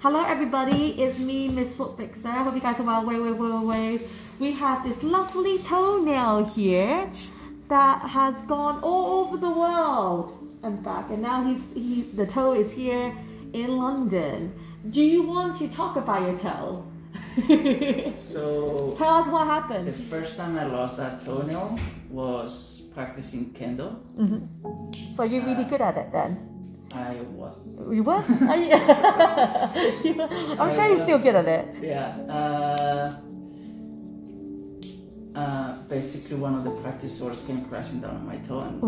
Hello everybody, it's me, Miss Foot Fixer. I hope you guys are well. Wait. We have this lovely toenail here that has gone all over the world and back, and now the toe is here in London. Do you want to talk about your toe? So tell us what happened. The first time I lost that toenail was practicing kendo. So you're really good at it then? I was. You was? I'm sure you're still good at it. Yeah. Basically, one of the practice swords came crashing down on my toe, and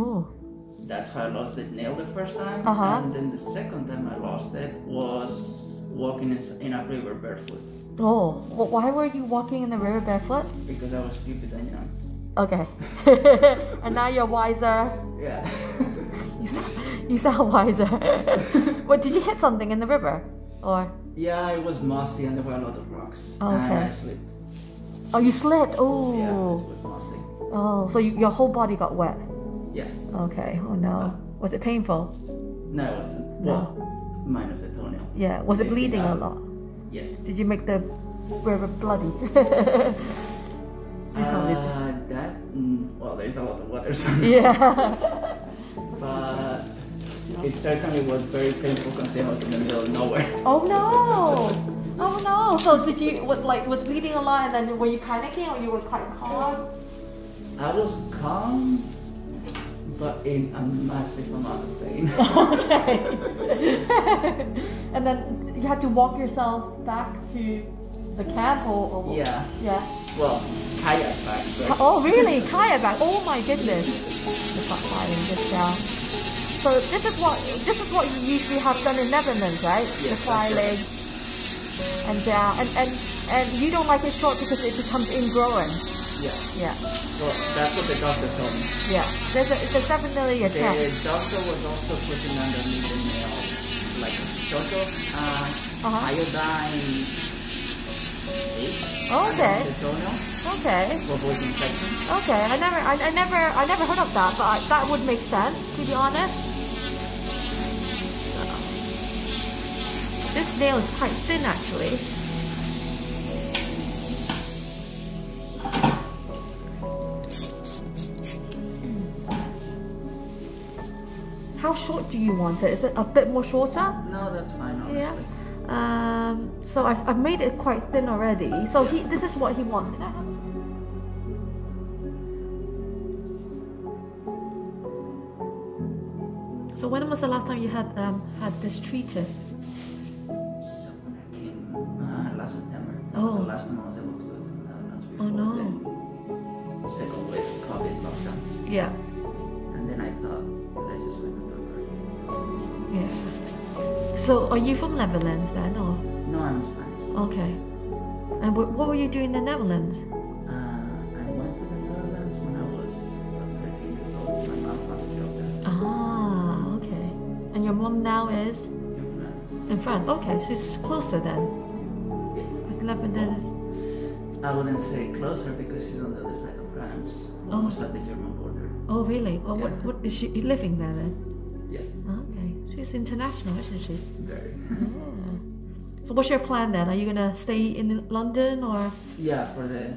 that's how I lost the nail the first time. And then the second time I lost it was walking in a river barefoot. Oh, well, why were you walking in the river barefoot? Because I was stupid and young. Okay. And now you're wiser. Yeah. You sound wiser. What, did you hit something in the river? Or? Yeah, it was mossy and there were a lot of rocks. Okay. And I slipped. Oh, you slipped? Oh. Yeah, it was mossy. Oh, so your whole body got wet? Yeah. Okay. Oh no. Was it painful? No, it wasn't. No. Well, minus the toenail. Yeah. Was it bleeding a lot? Yes. Did you make the river bloody? Well, there's a lot of water. So yeah. But it certainly was very painful considering I was in the middle of nowhere. Oh no! Oh no! So did you was bleeding a lot, and then were you panicking, or you were quite calm? I was calm, but in a massive amount of pain. Okay. And then you had to walk yourself back to the camp, or yeah. Yeah. Well, kayak back. But... Oh really? Kayak back? Oh my goodness! It's not firing this down. So this is what you usually have done in Netherlands, right? Yes, the fly leg and down, and you don't like it short because it becomes ingrown. Yeah. Yeah. Well, that's what the doctor told me. Yeah. There's definitely a test. The doctor was also putting underneath the nail like a shot of iodine. Okay. The toenail. Okay. For avoiding infection. Okay. I never heard of that, but that would make sense, to be honest. This nail is quite thin, actually. How short do you want it? Is it a bit more shorter? No, that's fine. Honestly. Yeah. So I've made it quite thin already. So this is what he wants. Can I have it? So when was the last time you had this treated? So when I came last September. That was the last time I was able to go to the Netherlands before the second wave of COVID lockdown. Yeah. And then I thought, let's just wait until the Yeah. So are you from Netherlands then, or? No, I'm Spanish. Okay. And what were you doing in the Netherlands? I went to the Netherlands when I was about 13 years old. My mom found a job there. Ah, okay. And your mom now is? In France. In France. Okay, so it's closer then. Yes. Because Lebanon is... I wouldn't say closer because she's on the other side of France. Almost at the German border. Oh really? Oh, Yeah. what is she living there then? Yes. Okay. She's international, isn't she? Very. Yeah. So what's your plan then? Are you gonna stay in London or? Yeah, for the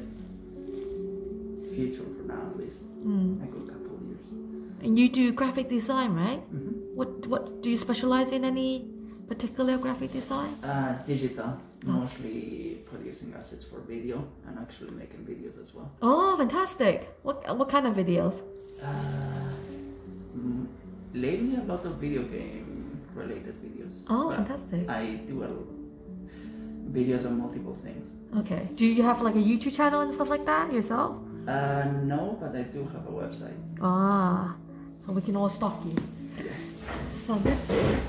future, for now at least. A good couple of years. And you do graphic design, right? Mm-hmm. What do you specialize in? Any particular graphic design? Digital, mostly producing assets for video and actually making videos as well. Oh, fantastic! What kind of videos? Lately, a lot of video game related videos. Oh, but fantastic! I do videos on multiple things. Okay. Do you have like a YouTube channel and stuff like that yourself? No, but I do have a website. Ah, so we can all stalk you. Yeah. So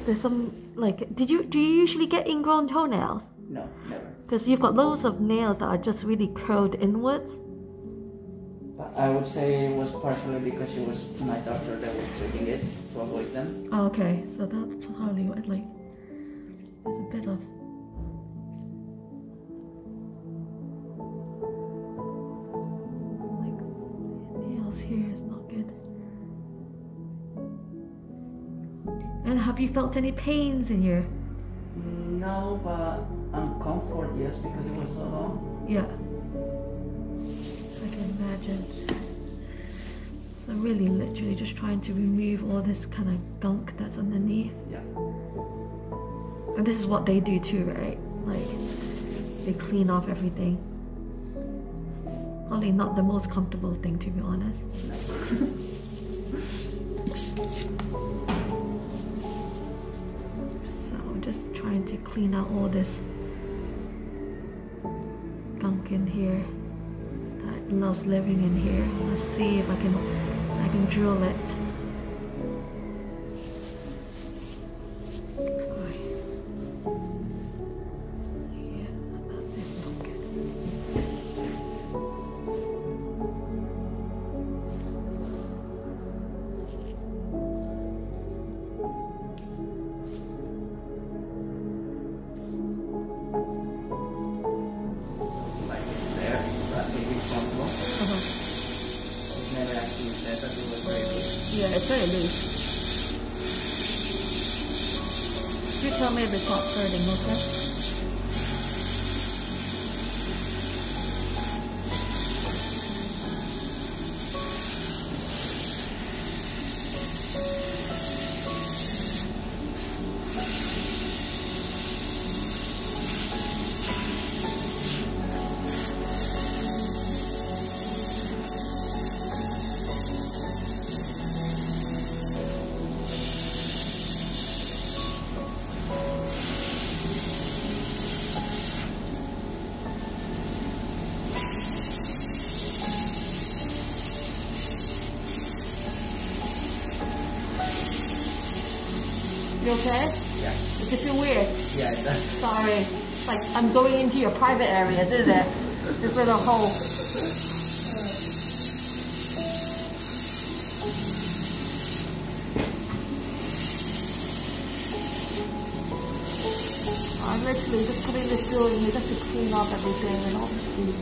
there's some like, do you usually get ingrown toenails? No, never. Because you've got loads of nails that are just really curled inwards. But I would say it was partially because it was my doctor that was treating it to avoid them. Oh, okay, so that's probably what, like, there's a bit of... Like, the nails here is not good. And have you felt any pains in your... No, but comfort, yes, because it was so long. Yeah. I can imagine. So really literally just trying to remove all this kind of gunk that's underneath. Yeah. And this is what they do too, right? Like, they clean off everything. Probably not the most comfortable thing, to be honest. So just trying to clean out all this gunk in here that loves living in here. Let's see if I can drill it. Sorry. Yeah, that's not good. Like there, that may be responsible. It's never actually said that it was very loose. Yeah, it's very loose. You tell me if it's not hurting, okay? You okay? Yeah. Does it feel weird? Yeah, it does. Sorry. It's like I'm going into your private areas, isn't it? This little hole. I'm literally just putting this drill in here just to clean off everything and obviously.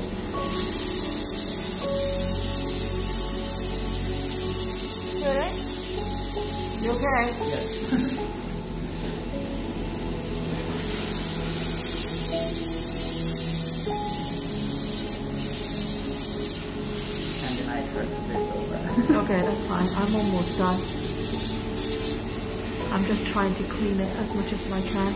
You okay? Yes. And then I hurt a bit over. Okay, that's fine. I'm almost done. I'm just trying to clean it as much as I can.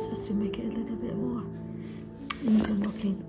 Just to make it a little bit more even looking.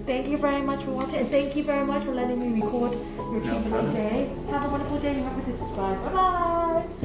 Thank you very much for watching, and thank you very much for letting me record your treatment today. Have a wonderful day. Remember to subscribe. Bye bye.